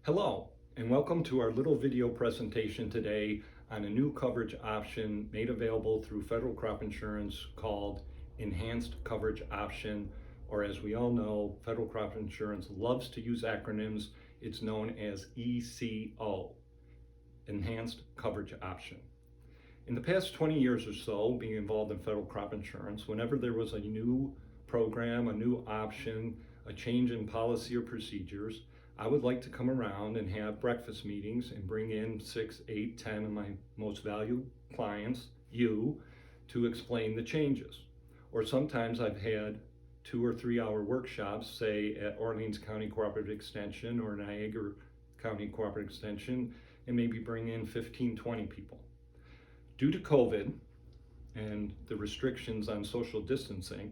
Hello, and welcome to our little video presentation today on a new coverage option made available through federal crop insurance called Enhanced Coverage Option, or as we all know, federal crop insurance loves to use acronyms. It's known as ECO, Enhanced Coverage Option. In the past 20 years or so, being involved in federal crop insurance, whenever there was a new program, a new option, a change in policy or procedures, I would like to come around and have breakfast meetings and bring in 6, 8, 10 of my most valued clients, you, to explain the changes. Or sometimes I've had 2 or 3 hour workshops, say at Orleans County Cooperative Extension or Niagara County Cooperative Extension, and maybe bring in 15, 20 people. Due to COVID and the restrictions on social distancing,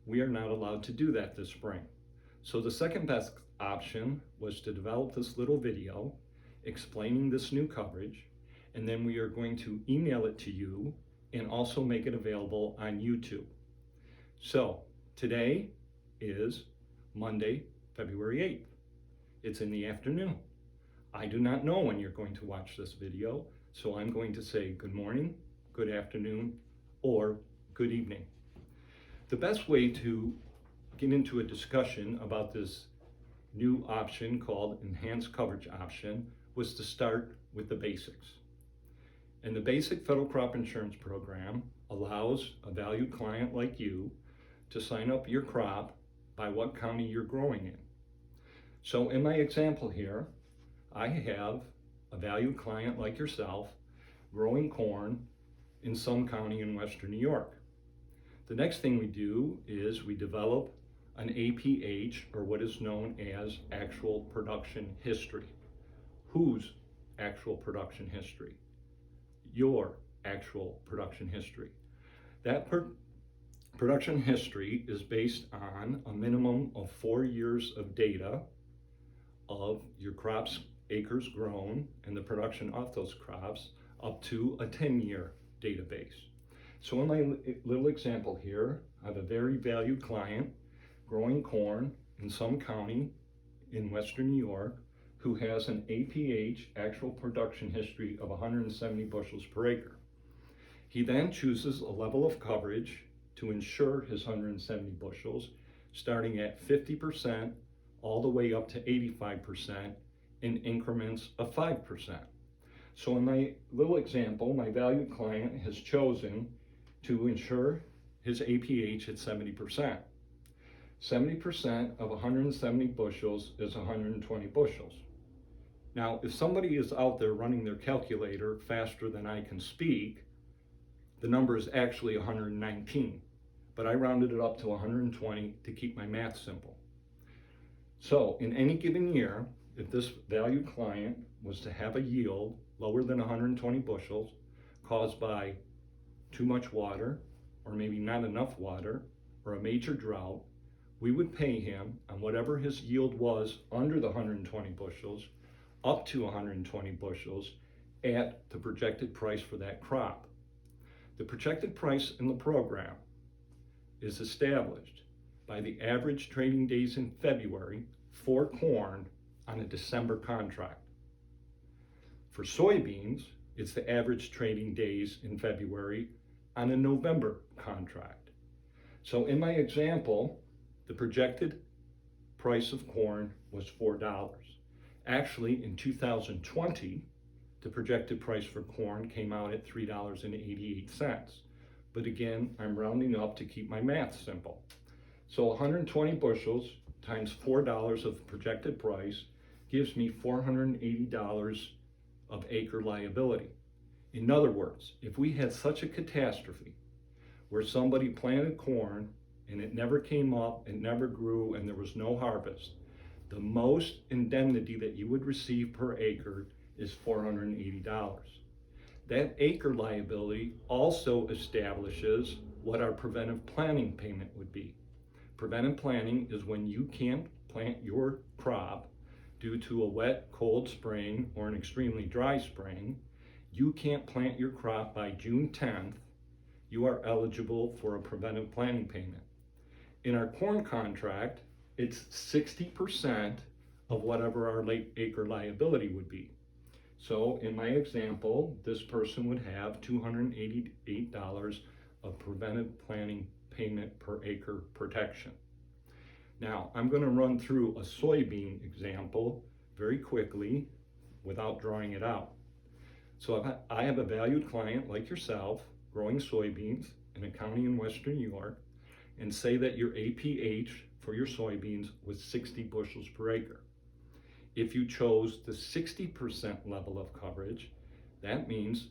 we are not allowed to do that this spring. So the second best option was to develop this little video explaining this new coverage, and then we are going to email it to you and also make it available on YouTube. So today is Monday, February 8th. It's in the afternoon. I do not know when you're going to watch this video, so I'm going to say good morning, good afternoon, or good evening. The best way to get into a discussion about this new option called Enhanced Coverage Option was to start with the basics. And the basic federal crop insurance program allows a valued client like you to sign up your crop by what county you're growing in. So in my example here, I have a valued client like yourself growing corn in some county in Western New York. The next thing we do is we develop an APH, or what is known as actual production history. Whose actual production history? Your actual production history. That production history is based on a minimum of 4 years of data of your crops, acres grown, and the production off those crops up to a 10-year database. So in my little example here, I have a very valued client growing corn in some county in Western New York who has an APH, actual production history, of 170 bushels per acre. He then chooses a level of coverage to insure his 170 bushels, starting at 50% all the way up to 85% in increments of 5%. So in my little example, my valued client has chosen to insure his APH at 70%. 70% of 170 bushels is 120 bushels. Now, if somebody is out there running their calculator faster than I can speak, the number is actually 119, but I rounded it up to 120 to keep my math simple. So in any given year, if this valued client was to have a yield lower than 120 bushels caused by too much water, or maybe not enough water, or a major drought, we would pay him on whatever his yield was under the 120 bushels up to 120 bushels at the projected price for that crop. The projected price in the program is established by the average trading days in February for corn on a December contract. For soybeans, it's the average trading days in February on a November contract. So in my example, the projected price of corn was $4. Actually, in 2020, the projected price for corn came out at $3.88. But again, I'm rounding up to keep my math simple. So 120 bushels times $4 of projected price gives me $480 of acre liability. In other words, if we had such a catastrophe where somebody planted corn and it never came up, it never grew, and there was no harvest, the most indemnity that you would receive per acre is $480. That acre liability also establishes what our preventive planning payment would be. Preventive planning is when you can't plant your crop due to a wet, cold spring or an extremely dry spring. You can't plant your crop by June 10th, you are eligible for a preventive planning payment. In our corn contract, it's 60% of whatever our acre liability would be. So in my example, this person would have $288 of preventive planning payment per acre protection. Now, I'm going to run through a soybean example very quickly without drawing it out. So if I have a valued client like yourself growing soybeans in a county in Western New York, and say that your APH for your soybeans was 60 bushels per acre. If you chose the 60% level of coverage, that means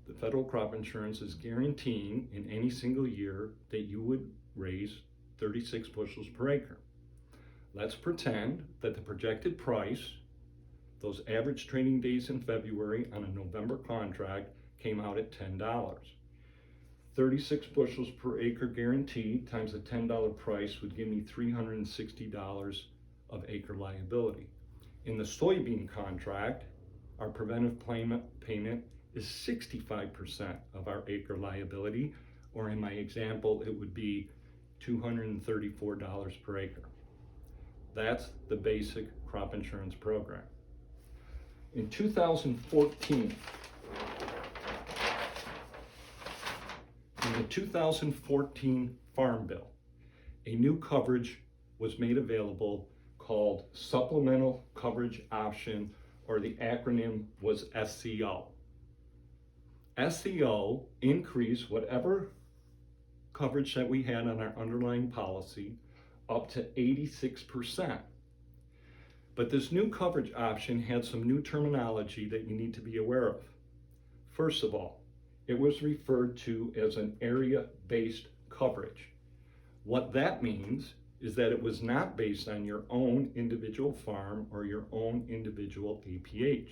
the federal crop insurance is guaranteeing in any single year that you would raise 36 bushels per acre. Let's pretend that the projected price, those average trading days in February on a November contract, came out at $10. 36 bushels per acre guarantee times a $10 price would give me $360 of acre liability. In the soybean contract, our preventive payment is 65% of our acre liability, or in my example, it would be $234 per acre. That's the basic crop insurance program. In 2014, in the 2014 Farm Bill, a new coverage was made available called Supplemental Coverage Option, or the acronym was SCO. SCO increased whatever coverage that we had on our underlying policy up to 86%. But this new coverage option had some new terminology that you need to be aware of. First of all, it was referred to as an area-based coverage. What that means is that it was not based on your own individual farm or your own individual APH,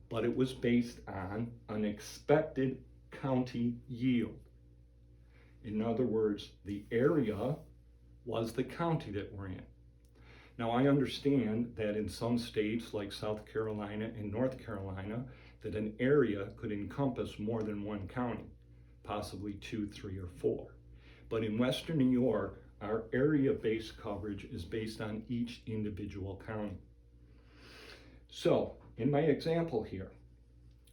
but it was based on an expected county yield. In other words, the area was the county that we're in. Now, I understand that in some states like South Carolina and North Carolina, that an area could encompass more than one county, possibly 2, 3, or 4. But in Western New York, our area-based coverage is based on each individual county. So, in my example here,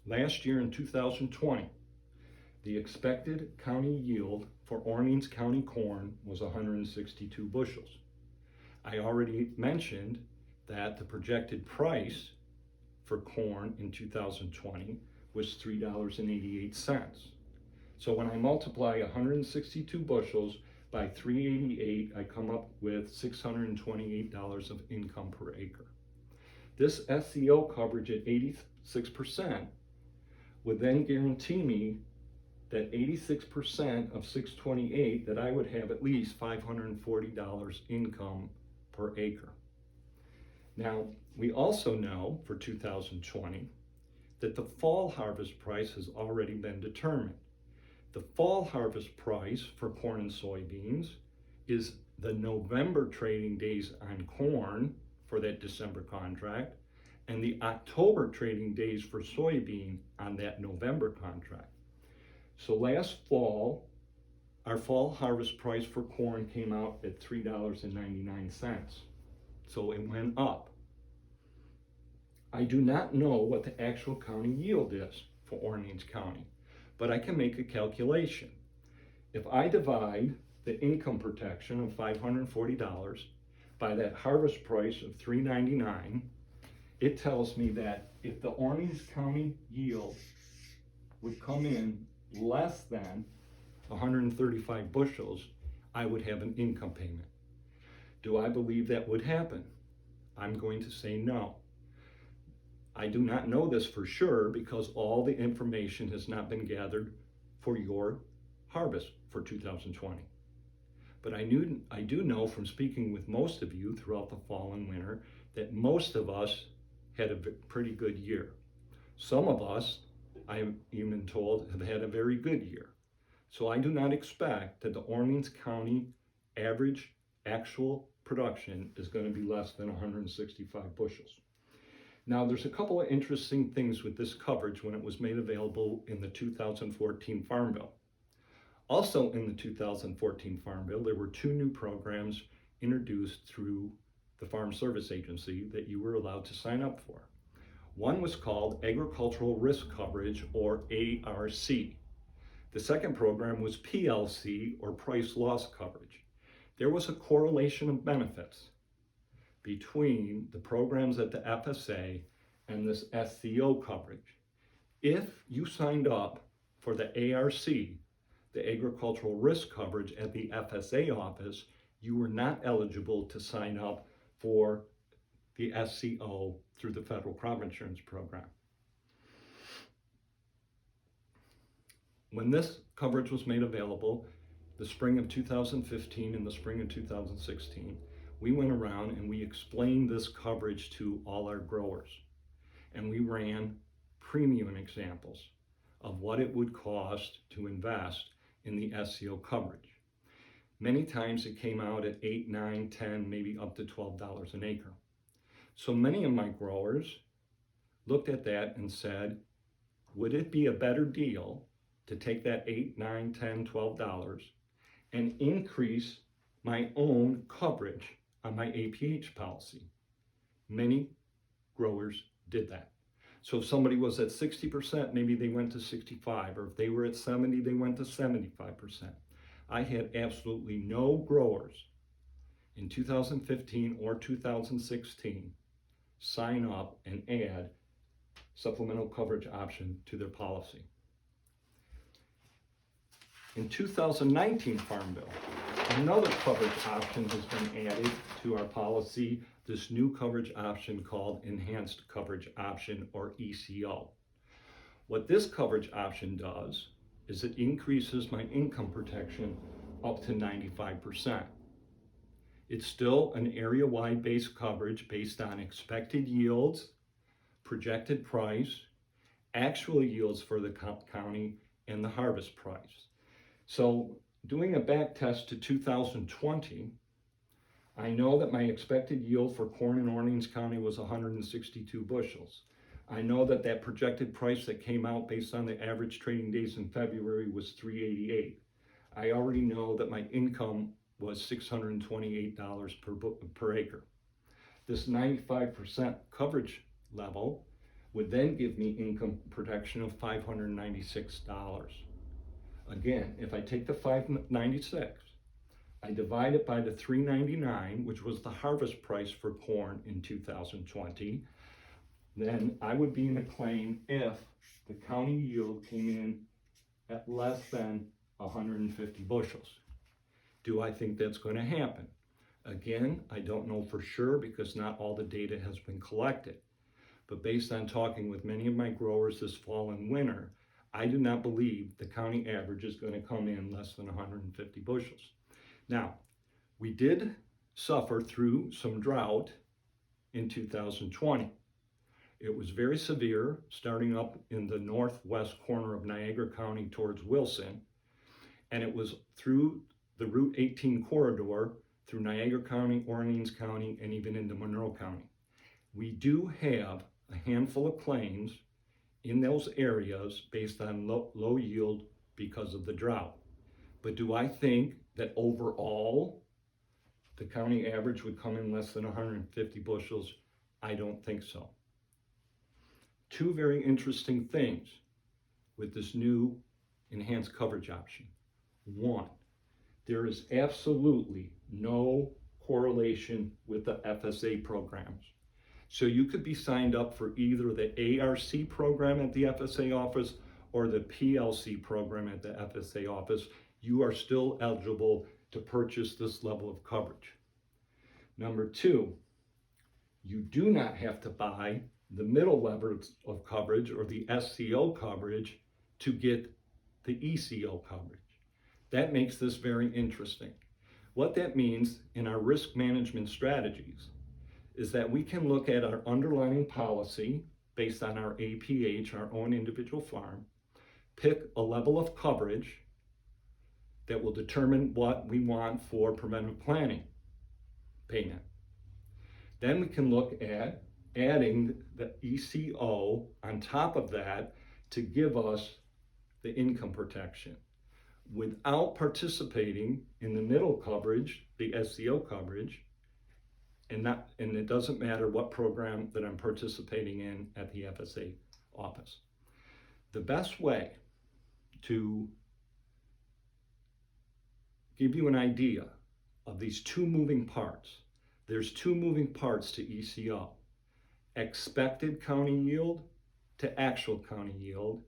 last year in 2020, the expected county yield for Orleans County corn was 162 bushels. I already mentioned that the projected price for corn in 2020 was $3.88. So when I multiply 162 bushels by 388, I come up with $628 of income per acre. This SCO coverage at 86% would then guarantee me that 86% of 628, that I would have at least $540 income per acre. Now, we also know for 2020 that the fall harvest price has already been determined. The fall harvest price for corn and soybeans is the November trading days on corn for that December contract and the October trading days for soybean on that November contract. So last fall, our fall harvest price for corn came out at $3.99. So it went up. I do not know what the actual county yield is for Orleans County, but I can make a calculation. If I divide the income protection of $540 by that harvest price of $3.99, it tells me that if the Orleans County yield would come in less than 135 bushels, I would have an income payment. Do I believe that would happen? I'm going to say no. I do not know this for sure because all the information has not been gathered for your harvest for 2020. But I do know from speaking with most of you throughout the fall and winter that most of us had a pretty good year. Some of us, I am even told, have had a very good year. So I do not expect that the Orleans County average actual production is going to be less than 165 bushels. Now, there's a couple of interesting things with this coverage when it was made available in the 2014 Farm Bill. Also in the 2014 Farm Bill, there were two new programs introduced through the Farm Service Agency, that you were allowed to sign up for. One was called Agricultural Risk Coverage, or ARC. The second program was PLC, or Price Loss Coverage. There was a correlation of benefits between the programs at the FSA and this SCO coverage. If you signed up for the ARC, the Agricultural Risk Coverage at the FSA office, you were not eligible to sign up for the SCO through the Federal Crop Insurance Program. When this coverage was made available, the spring of 2015 and the spring of 2016, we went around and we explained this coverage to all our growers. And we ran premium examples of what it would cost to invest in the SCO coverage. Many times it came out at $8, $9, $10, maybe up to $12 an acre. So many of my growers looked at that and said, would it be a better deal to take that $8, $9, $10, $12 and increase my own coverage on my APH policy? Many growers did that. So if somebody was at 60%, maybe they went to 65, or if they were at 70, they went to 75%. I had absolutely no growers in 2015 or 2016 sign up and add supplemental coverage option to their policy. In 2019 Farm Bill, another coverage option has been added to our policy, this new coverage option called Enhanced Coverage Option, or ECO. What this coverage option does is it increases my income protection up to 95%. It's still an area-wide based coverage based on expected yields, projected price, actual yields for the county, and the harvest price. So doing a back test to 2020, I know that my expected yield for corn in Orleans County was 162 bushels. I know that that projected price that came out based on the average trading days in February was 388. I already know that my income was $628 per acre. This 95% coverage level would then give me income protection of $596. Again, if I take the 596, I divide it by the 399, which was the harvest price for corn in 2020, then I would be in a claim if the county yield came in at less than 150 bushels. Do I think that's going to happen? Again, I don't know for sure because not all the data has been collected. But based on talking with many of my growers this fall and winter, I do not believe the county average is going to come in less than 150 bushels. Now, we did suffer through some drought in 2020. It was very severe, starting up in the northwest corner of Niagara County towards Wilson, and it was through the Route 18 corridor through Niagara County, Orleans County, and even into Monroe County. We do have a handful of claims in those areas based on low yield because of the drought. But do I think that overall the county average would come in less than 150 bushels? I don't think so. Two very interesting things with this new enhanced coverage option. One, there is absolutely no correlation with the FSA programs. So you could be signed up for either the ARC program at the FSA office or the PLC program at the FSA office. You are still eligible to purchase this level of coverage. Number two, you do not have to buy the middle level of coverage or the SCO coverage to get the ECO coverage. That makes this very interesting. What that means in our risk management strategies is that we can look at our underlying policy based on our APH, our own individual farm, pick a level of coverage that will determine what we want for preventive planning payment. Then we can look at adding the ECO on top of that to give us the income protection without participating in the middle coverage, the SCO coverage, and it doesn't matter what program that I'm participating in at the FSA office. The best way to give you an idea of these two moving parts, there's two moving parts to ECO: expected county yield to actual county yield,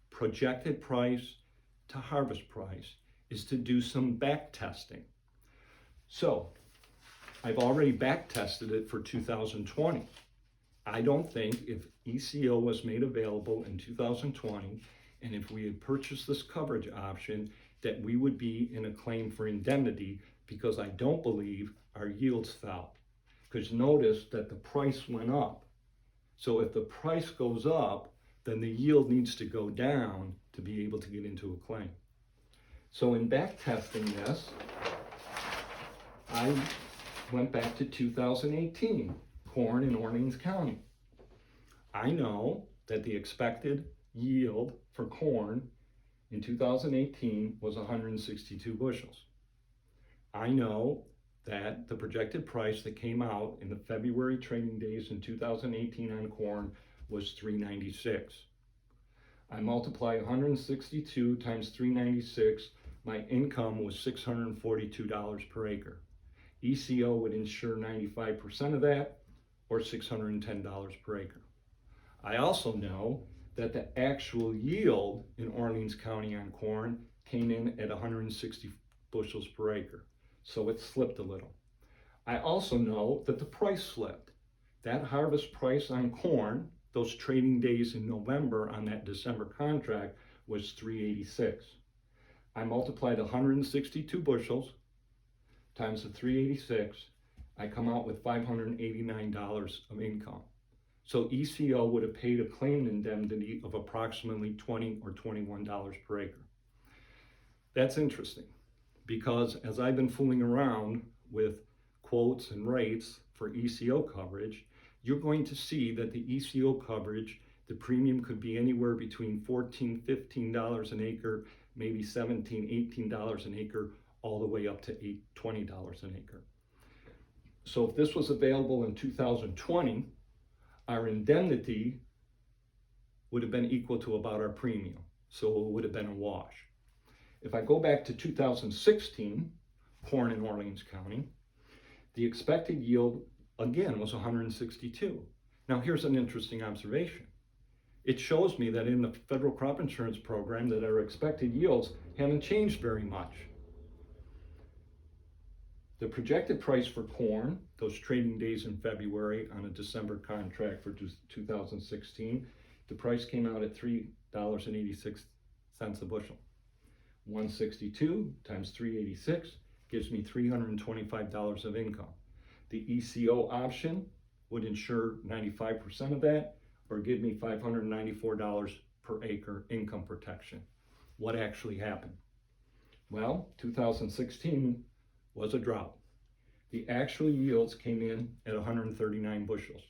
projected price to harvest price, is to do some back testing. So I've already back tested it for 2020. I don't think if ECO was made available in 2020, and if we had purchased this coverage option, that we would be in a claim for indemnity, because I don't believe our yields fell. Because notice that the price went up. So if the price goes up, then the yield needs to go down to be able to get into a claim. So in back testing this, I went back to 2018, corn in Orleans County. I know that the expected yield for corn in 2018 was 162 bushels. I know that the projected price that came out in the February trading days in 2018 on corn was $3.96. I multiply 162 times $3.96, my income was $642 per acre. ECO would insure 95% of that, or $610 per acre. I also know that the actual yield in Orleans County on corn came in at 160 bushels per acre, so it slipped a little. I also know that the price slipped. That harvest price on corn, those trading days in November on that December contract, was $3.86. I multiplied 162 bushels times the 386, I come out with $589 of income. So ECO would have paid a claim indemnity of approximately $20 or $21 per acre. That's interesting, because as I've been fooling around with quotes and rates for ECO coverage, you're going to see that the ECO coverage, the premium could be anywhere between $14, $15 an acre, maybe $17, $18 an acre, all the way up to $20 an acre. So if this was available in 2020, our indemnity would have been equal to about our premium. So it would have been a wash. If I go back to 2016, corn in Orleans County, the expected yield again was 162. Now here's an interesting observation. It shows me that in the federal crop insurance program that our expected yields haven't changed very much. The projected price for corn, those trading days in February on a December contract for 2016, the price came out at $3.86 a bushel. 162 times 386 gives me $325 of income. The ECO option would insure 95% of that, or give me $594 per acre income protection. What actually happened? Well, 2016 was a drought. The actual yields came in at 139 bushels.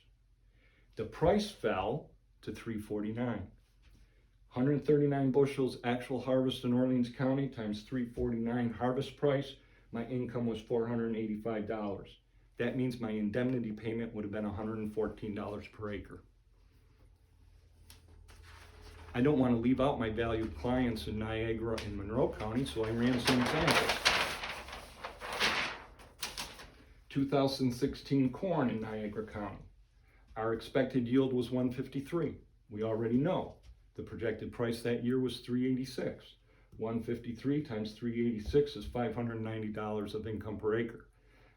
The price fell to $3.49. 139 bushels actual harvest in Orleans County times $3.49 harvest price, my income was $485. That means my indemnity payment would have been $114 per acre. I don't want to leave out my valued clients in Niagara and Monroe County, so I ran some examples. 2016 corn in Niagara County. Our expected yield was 153. We already know the projected price that year was 386. 153 times 386 is $590 of income per acre.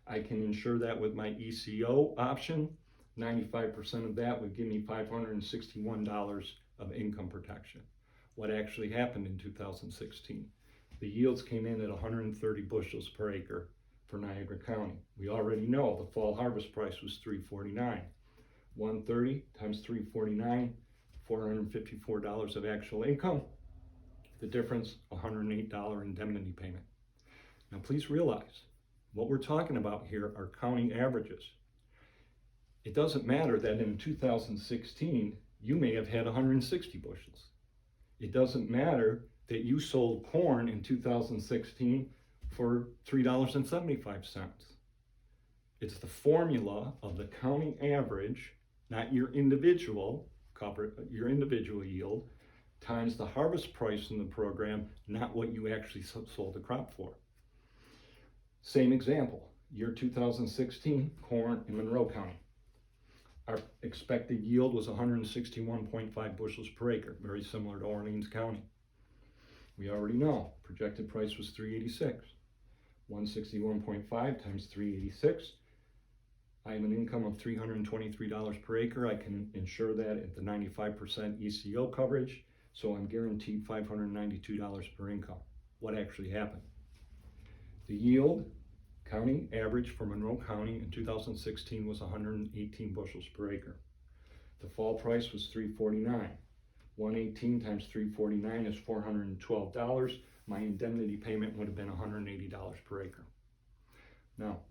I can insure that with my ECO option. 95% of that would give me $561 of income protection. What actually happened in 2016? The yields came in at 130 bushels per acre for Niagara County. We already know the fall harvest price was $3.49. 130 times $3.49, $454 of actual income. The difference, $108 indemnity payment. Now please realize, what we're talking about here are county averages. It doesn't matter that in 2016, you may have had 160 bushels. It doesn't matter that you sold corn in 2016 for $3.75. It's the formula of the county average, not your individual yield, times the harvest price in the program, not what you actually sold the crop for. Same example, year 2016, corn in Monroe County. Our expected yield was 161.5 bushels per acre, very similar to Orleans County. We already know, projected price was 386. 161.5 times 386. I have an income of $323 per acre. I can insure that at the 95% ECO coverage, so I'm guaranteed $592 per income. What actually happened? The yield, county average for Monroe County in 2016 was 118 bushels per acre. The fall price was $349. 118 times 349 is $412. My indemnity payment would have been $180 per acre. Now,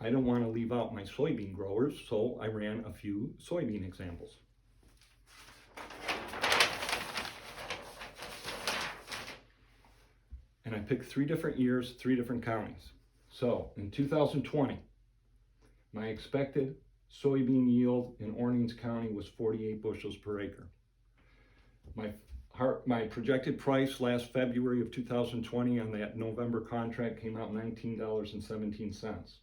I don't want to leave out my soybean growers, so I ran a few soybean examples. And I picked 3 different years, 3 different counties. So in 2020, my expected soybean yield in Orleans County was 48 bushels per acre. My projected price last February of 2020 on that November contract came out $19.17.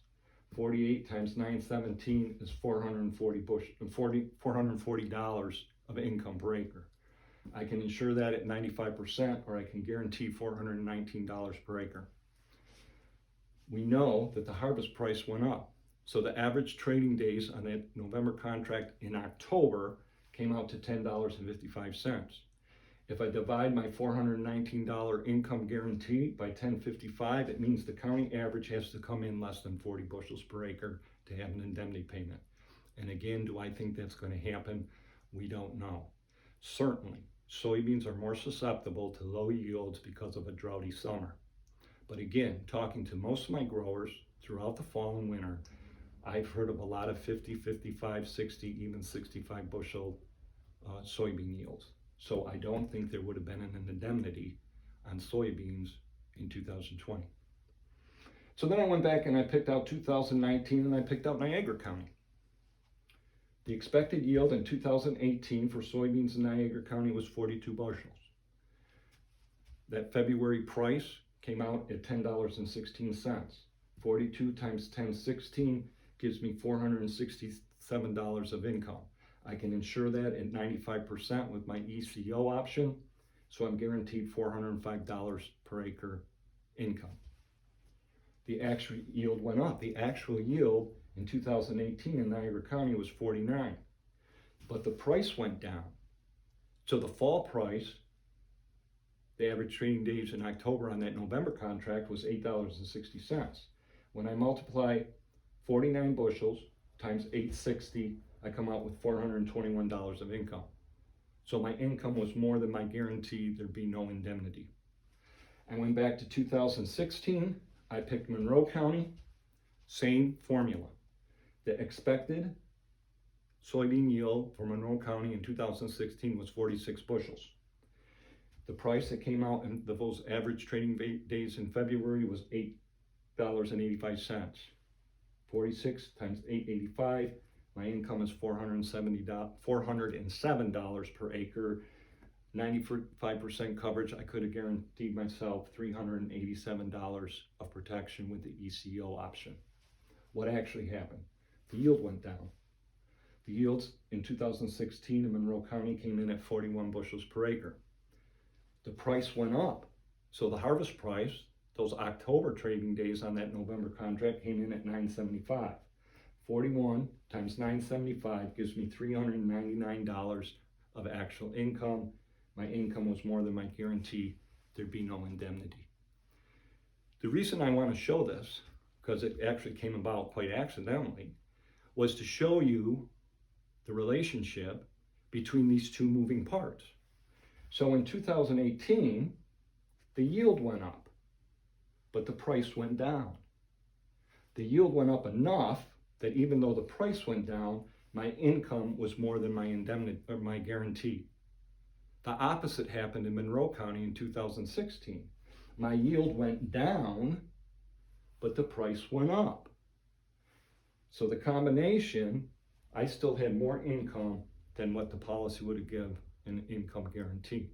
48 times 917 is $440 of income per acre. I can insure that at 95%, or I can guarantee $419 per acre. We know that the harvest price went up. So the average trading days on that November contract in October came out to $10.55. If I divide my $419 income guarantee by 1055, it means the county average has to come in less than 40 bushels per acre to have an indemnity payment. And again, do I think that's going to happen? We don't know. Certainly, soybeans are more susceptible to low yields because of a droughty summer. But again, talking to most of my growers throughout the fall and winter, I've heard of a lot of 50, 55, 60, even 65 bushel soybean yields. So I don't think there would have been an indemnity on soybeans in 2020. So then I went back and I picked out 2019 and I picked out Niagara County. The expected yield in 2018 for soybeans in Niagara County was 42 bushels. That February price came out at $10.16. 42 times 1016 gives me $467 of income. I can insure that at 95% with my ECO option, so I'm guaranteed $405 per acre income. The actual yield went up. The actual yield in 2018 in Niagara County was 49, but the price went down. So the fall price, the average trading days in October on that November contract was $8.60. When I multiply 49 bushels times 860, I come out with $421 of income. So my income was more than my guarantee there'd be no indemnity. I went back to 2016, I picked Monroe County, same formula. The expected soybean yield for Monroe County in 2016 was 46 bushels. The price that came out in those average trading days in February was $8.85. 46 times 885, my income is $407 per acre. 95% coverage, I could have guaranteed myself $387 of protection with the ECO option. What actually happened? The yield went down. The yields in 2016 in Monroe County came in at 41 bushels per acre. The price went up. So the harvest price, those October trading days on that November contract came in at $975. 41 times 975 gives me $399 of actual income. My income was more than my guarantee. There'd be no indemnity. The reason I want to show this, because it actually came about quite accidentally, was to show you the relationship between these two moving parts. So in 2018, the yield went up, but the price went down. The yield went up enough that even though the price went down, my income was more than my indemnity or my guarantee. The opposite happened in Monroe County in 2016. My yield went down, but the price went up. So the combination, I still had more income than what the policy would have given an income guarantee.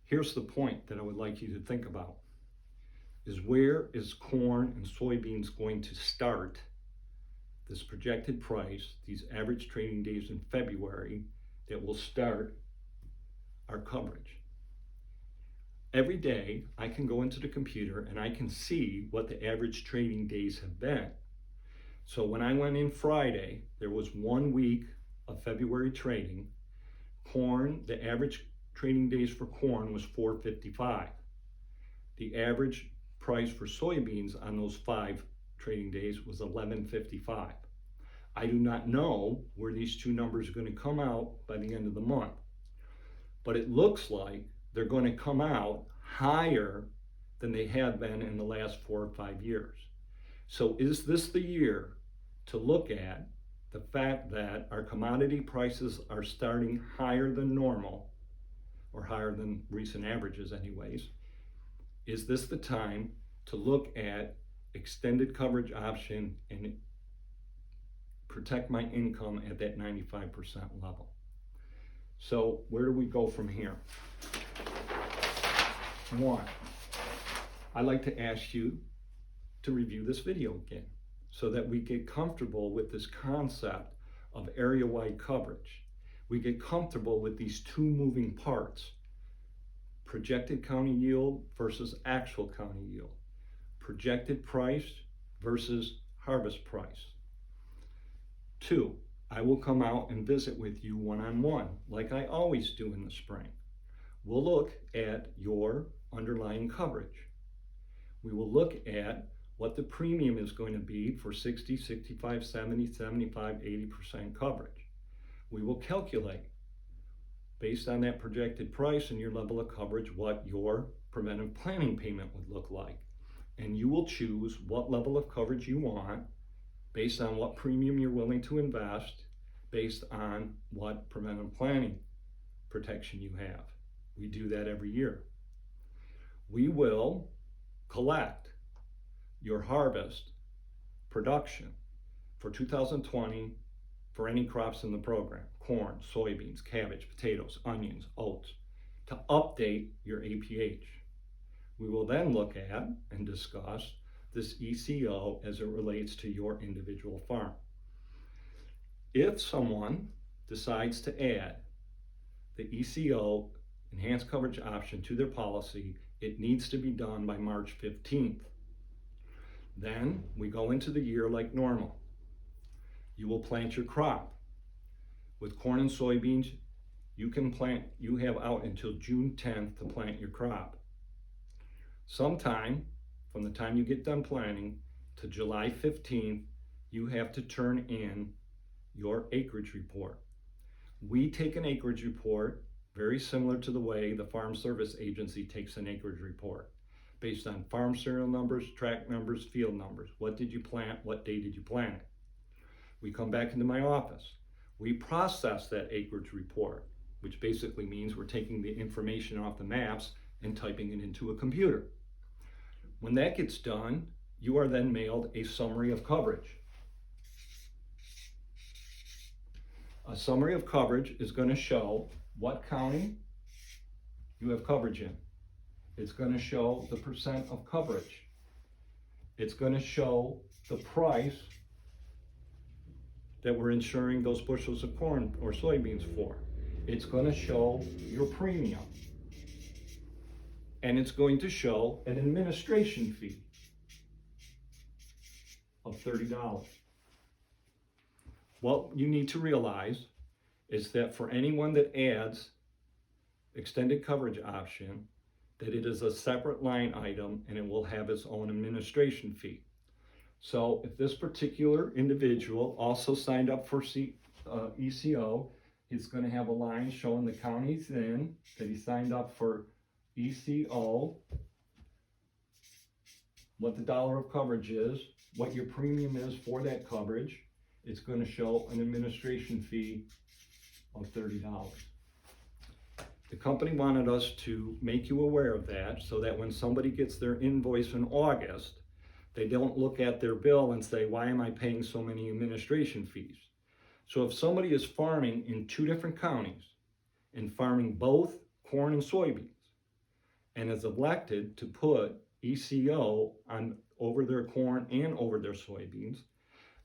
Here's the point that I would like you to think about, is where is corn and soybeans going to start this projected price, these average trading days in February, that will start our coverage. Every day I can go into the computer and I can see what the average trading days have been. So when I went in Friday, there was 1 week of February trading. Corn, the average trading days for corn was 455. The average price for soybeans on those 5 trading days was 1155. I do not know where these two numbers are going to come out by the end of the month, but it looks like they're going to come out higher than they have been in the last 4 or 5 years. So is this the year to look at the fact that our commodity prices are starting higher than normal, or higher than recent averages anyways? Is this the time to look at extended coverage option and protect my income at that 95% level? So where do we go from here? One, I'd like to ask you to review this video again so that we get comfortable with this concept of area-wide coverage. We get comfortable with these two moving parts: projected county yield versus actual county yield, projected price versus harvest price. 2, I will come out and visit with you one-on-one like I always do in the spring. We'll look at your underlying coverage. We will look at what the premium is going to be for 60, 65, 70, 75, 80% coverage. We will calculate, based on that projected price and your level of coverage, what your preventive planning payment would look like. And you will choose what level of coverage you want based on what premium you're willing to invest, based on what preventive planning protection you have. We do that every year. We will collect your harvest production for 2020 for any crops in the program: corn, soybeans, cabbage, potatoes, onions, oats, to update your APH. We will then look at and discuss this ECO as it relates to your individual farm. If someone decides to add the ECO, enhanced coverage option, to their policy, it needs to be done by March 15th. Then we go into the year like normal. You will plant your crop. With corn and soybeans, you have out until June 10th to plant your crop. Sometime from the time you get done planting to July 15th, you have to turn in your acreage report. We take an acreage report very similar to the way the Farm Service Agency takes an acreage report, based on farm serial numbers, tract numbers, field numbers. What did you plant? What day did you plant it? We come back into my office. We process that acreage report, which basically means we're taking the information off the maps and typing it into a computer. When that gets done, you are then mailed a summary of coverage. A summary of coverage is going to show what county you have coverage in. It's going to show the percent of coverage. It's going to show the price that we're insuring those bushels of corn or soybeans for. It's going to show your premium. And it's going to show an administration fee of $30. What you need to realize is that for anyone that adds extended coverage option, that it is a separate line item and it will have its own administration fee. So if this particular individual also signed up for ECO, it's going to have a line showing the county he's in, that he signed up for ECO, what the dollar of coverage is, what your premium is for that coverage. It's going to show an administration fee of $30. The company wanted us to make you aware of that so that when somebody gets their invoice in August, They don't look at their bill and say, why am I paying so many administration fees? So if somebody is farming in 2 different counties and farming both corn and soybeans and is elected to put ECO on over their corn and over their soybeans,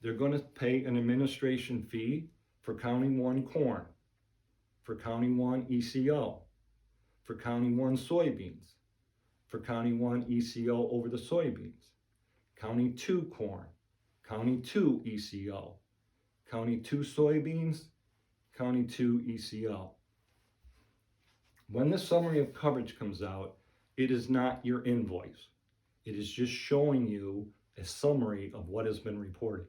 they're going to pay an administration fee for County 1 corn, for County 1 ECO, for County 1 soybeans, for County 1 ECO over the soybeans, County 2 corn, County 2 ECO, County 2 soybeans, County 2 ECO. When the summary of coverage comes out, it is not your invoice. It is just showing you a summary of what has been reported.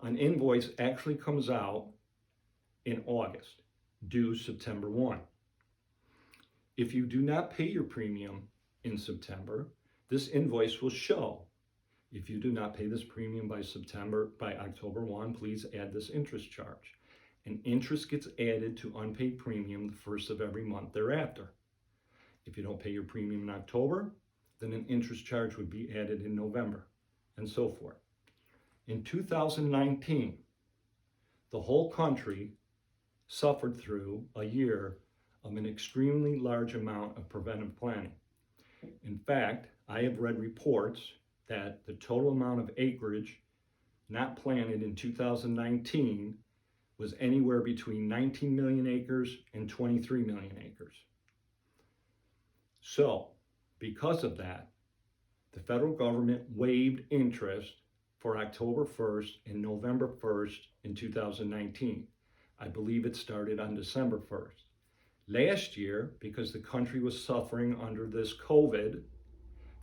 An invoice actually comes out in August, due September 1. If you do not pay your premium in September, this invoice will show. If you do not pay this premium by October 1, please add this interest charge. And interest gets added to unpaid premium the first of every month thereafter. If you don't pay your premium in October, then an interest charge would be added in November, and so forth. In 2019, the whole country suffered through a year of an extremely large amount of preventive planning. In fact, I have read reports that the total amount of acreage not planted in 2019 was anywhere between 19 million acres and 23 million acres. So, because of that, the federal government waived interest for October 1st and November 1st in 2019. I believe it started on December 1st. Last year, because the country was suffering under this COVID,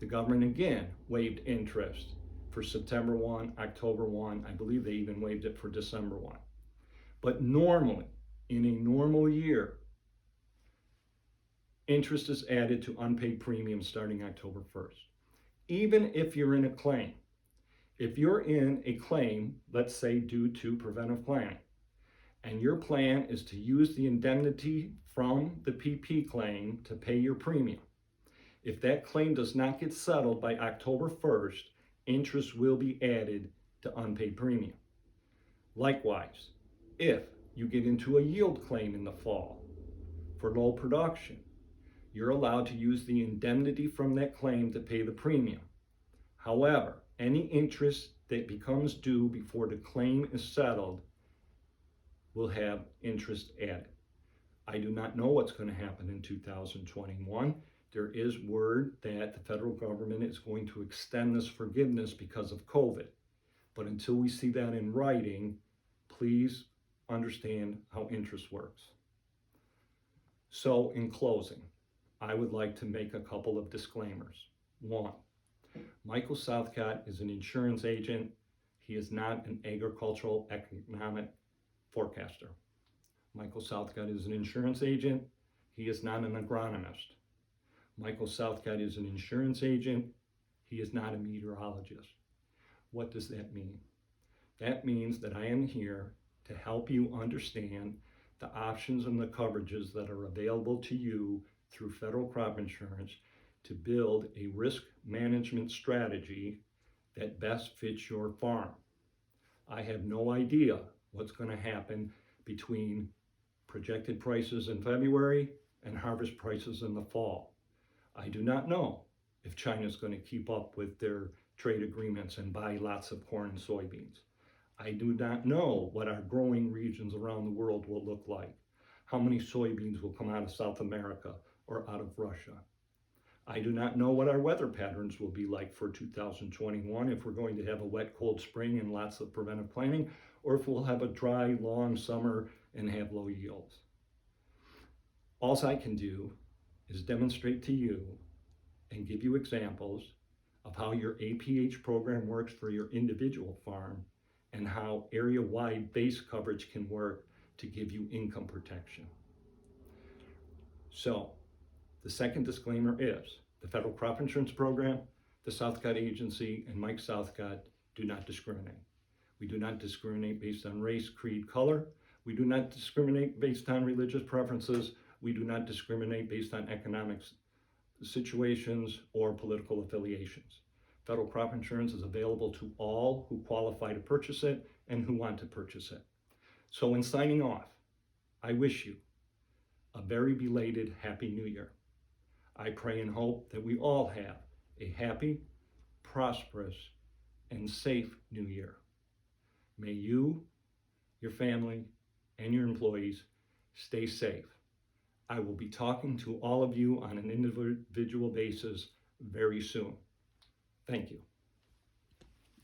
the government again waived interest for September 1, October 1. I believe they even waived it for December 1. But normally, in a normal year, interest is added to unpaid premiums starting October 1st. Even if you're in a claim, if you're in a claim, let's say due to preventive planning, and your plan is to use the indemnity from the PP claim to pay your premium, if that claim does not get settled by October 1st, interest will be added to unpaid premium. Likewise, if you get into a yield claim in the fall for low production, you're allowed to use the indemnity from that claim to pay the premium. However, any interest that becomes due before the claim is settled will have interest added. I do not know what's going to happen in 2021. There is word that the federal government is going to extend this forgiveness because of COVID. But until we see that in writing, please understand how interest works. So in closing, I would like to make a couple of disclaimers. One, Michael Southcott is an insurance agent. He is not an agricultural economic forecaster. Michael Southcott is an insurance agent. He is not an agronomist. Michael Southcott is an insurance agent. He is not a meteorologist. What does that mean? That means that I am here to help you understand the options and the coverages that are available to you through federal crop insurance to build a risk management strategy that best fits your farm. I have no idea what's going to happen between projected prices in February and harvest prices in the fall. I do not know if China is going to keep up with their trade agreements and buy lots of corn and soybeans. I do not know what our growing regions around the world will look like, how many soybeans will come out of South America or out of Russia. I do not know what our weather patterns will be like for 2021, if we're going to have a wet, cold spring and lots of preventive planting, or if we'll have a dry, long summer and have low yields. All I can do is demonstrate to you and give you examples of how your APH program works for your individual farm and how area-wide base coverage can work to give you income protection. So, the second disclaimer is the Federal Crop Insurance Program, the Southcott Agency, and Mike Southcott do not discriminate. We do not discriminate based on race, creed, color. We do not discriminate based on religious preferences. We do not discriminate based on economic situations or political affiliations. Federal crop insurance is available to all who qualify to purchase it and who want to purchase it. So in signing off, I wish you a very belated Happy New Year. I pray and hope that we all have a happy, prosperous, and safe New Year. May you, your family, and your employees stay safe. I will be talking to all of you on an individual basis very soon. Thank you.